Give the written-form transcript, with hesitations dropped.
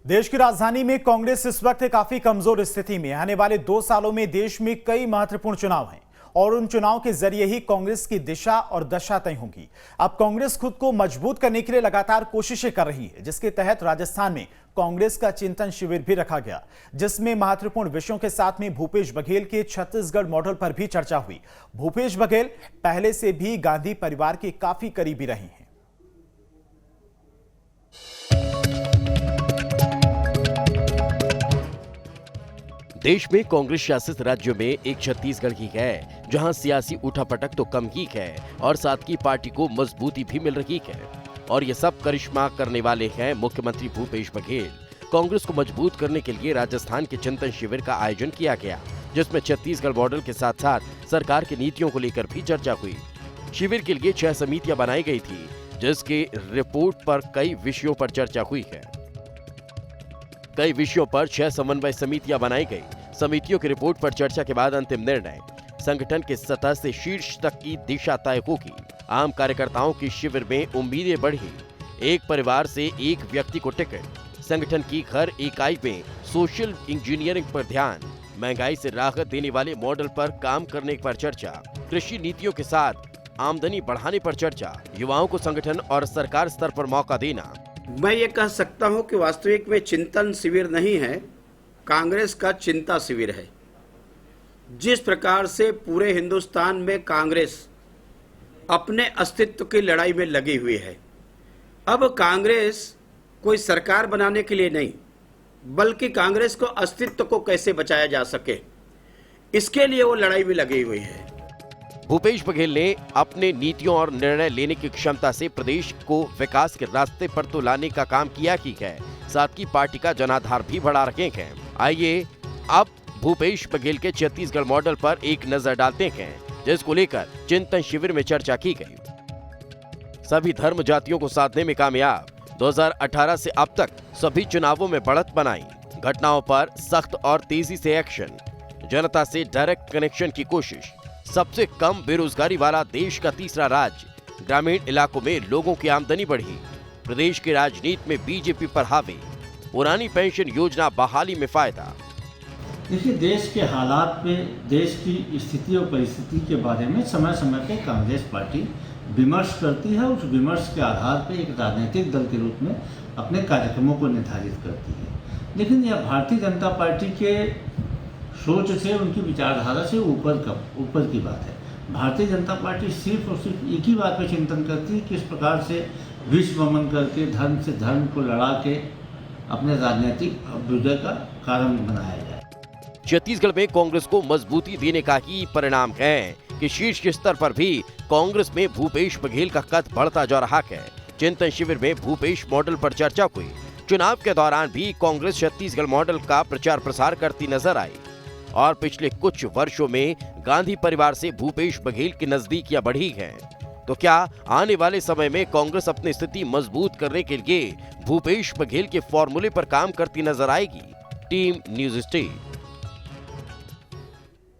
देश की राजधानी में कांग्रेस इस वक्त काफी कमजोर स्थिति में। आने वाले 2 सालों में देश में कई महत्वपूर्ण चुनाव हैं और उन चुनाव के जरिए ही कांग्रेस की दिशा और दशा तय होगी। अब कांग्रेस खुद को मजबूत करने के लिए लगातार कोशिशें कर रही है, जिसके तहत राजस्थान में कांग्रेस का चिंतन शिविर भी रखा गया, जिसमें महत्वपूर्ण विषयों के साथ में भूपेश बघेल के छत्तीसगढ़ मॉडल पर भी चर्चा हुई। भूपेश बघेल पहले से भी गांधी परिवार के काफी करीबी रहे हैं। देश में कांग्रेस शासित राज्यों में एक छत्तीसगढ़ ही है, जहां सियासी उठापटक तो कम ही है और साथ की पार्टी को मजबूती भी मिल रही है। और ये सब करिश्मा करने वाले हैं मुख्यमंत्री भूपेश बघेल। कांग्रेस को मजबूत करने के लिए राजस्थान के चिंतन शिविर का आयोजन किया गया, जिसमें छत्तीसगढ़ मॉडल के साथ साथ सरकार की नीतियों को लेकर भी चर्चा हुई। शिविर के लिए 6 समितियां बनाई गई थी, जिसके रिपोर्ट पर कई विषयों पर चर्चा हुई है। कई विषयों पर 6 समन्वय समितियां बनाई गई। समितियों की रिपोर्ट पर चर्चा के बाद अंतिम निर्णय संगठन के सतह से शीर्ष तक की दिशा तय होगी। आम कार्यकर्ताओं की शिविर में उम्मीदें बढ़ी। एक परिवार से एक व्यक्ति को टिकट, संगठन की हर इकाई में सोशल इंजीनियरिंग पर ध्यान, महंगाई से राहत देने वाले मॉडल पर काम करने पर चर्चा, कृषि नीतियों के साथ आमदनी बढ़ाने पर चर्चा, युवाओं को संगठन और सरकार स्तर पर मौका देना। मैं ये कह सकता हूं कि वास्तविक में चिंतन शिविर नहीं है, कांग्रेस का चिंता शिविर है। जिस प्रकार से पूरे हिंदुस्तान में कांग्रेस अपने अस्तित्व की लड़ाई में लगी हुई है, अब कांग्रेस कोई सरकार बनाने के लिए नहीं, बल्कि कांग्रेस को अस्तित्व को कैसे बचाया जा सके, इसके लिए वो लड़ाई में लगी हुई है। भूपेश बघेल ने अपने नीतियों और निर्णय लेने की क्षमता से प्रदेश को विकास के रास्ते पर तो लाने का काम किया ही है, साथ ही पार्टी का जनाधार भी बढ़ा रखे हैं। आइए अब भूपेश बघेल के छत्तीसगढ़ मॉडल पर एक नजर डालते हैं, जिसको लेकर चिंतन शिविर में चर्चा की गई। सभी धर्म जातियों को साधने में कामयाब, 2018 से अब तक सभी चुनावों में बढ़त बनाई, घटनाओं पर सख्त और तेजी से एक्शन, जनता से डायरेक्ट कनेक्शन की कोशिश, सबसे कम बेरोजगारी वाला देश का तीसरा राज्य, ग्रामीण इलाकों में लोगों की आमदनी बढ़ी, प्रदेश की राजनीति में बीजेपी पर हावी, पुरानी पेंशन योजना बहाली में फायदा। देखिए, देश के हालात पे, देश की स्थिति और परिस्थिति के बारे में समय समय पे कांग्रेस पार्टी विमर्श करती है। उस विमर्श के आधार पे एक राजनीतिक दल के रूप में अपने कार्यक्रमों को निर्धारित करती है। लेकिन यह भारतीय जनता पार्टी के सोच से, उनकी विचारधारा से ऊपर की बात है। भारतीय जनता पार्टी सिर्फ और सिर्फ एक ही बात पर चिंतन करती है, किस प्रकार से विश्व भ्रमण करके धर्म से धर्म को लड़ा के अपने राजनीतिक अभ्युदय का कारण बनाया जाए। छत्तीसगढ़ में कांग्रेस को मजबूती देने का ही परिणाम है कि शीर्ष स्तर पर भी कांग्रेस में भूपेश बघेल का कद बढ़ता जा रहा है। चिंतन शिविर में भूपेश मॉडल पर चर्चा हुई। चुनाव के दौरान भी कांग्रेस छत्तीसगढ़ मॉडल का प्रचार प्रसार करती नजर आई और पिछले कुछ वर्षों में गांधी परिवार से भूपेश बघेल की नजदीकियां बढ़ी हैं। तो क्या आने वाले समय में कांग्रेस अपनी स्थिति मजबूत करने के लिए भूपेश बघेल के फॉर्मूले पर काम करती नजर आएगी? Team news state.